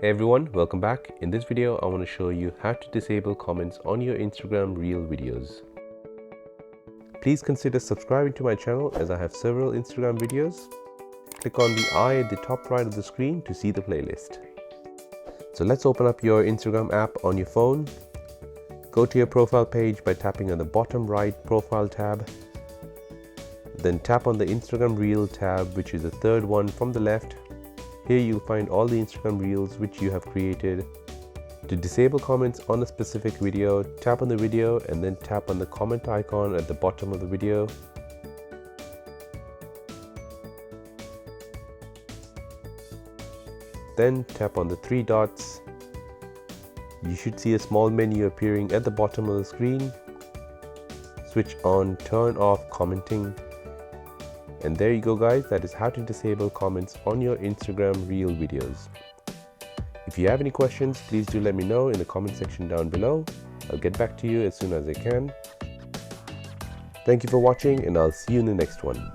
Hey everyone, welcome back. In this video, I want to show you how to disable comments on your Instagram Reel videos. Please consider subscribing to my channel as I have several Instagram videos. Click on the eye at the top right of the screen to see the playlist. So let's open up your Instagram app on your phone. Go to your profile page by tapping on the bottom right profile tab. Then tap on the Instagram Reel tab, which is the third one from the left. Here you'll find all the Instagram Reels which you have created. To disable comments on a specific video, tap on the video and then tap on the comment icon at the bottom of the video. Then tap on the three dots. You should see a small menu appearing at the bottom of the screen. Switch on turn off commenting. And there you go guys, that is how to disable comments on your Instagram Reel videos. If you have any questions, please do let me know in the comment section down below. I'll get back to you as soon as I can. Thank you for watching and I'll see you in the next one.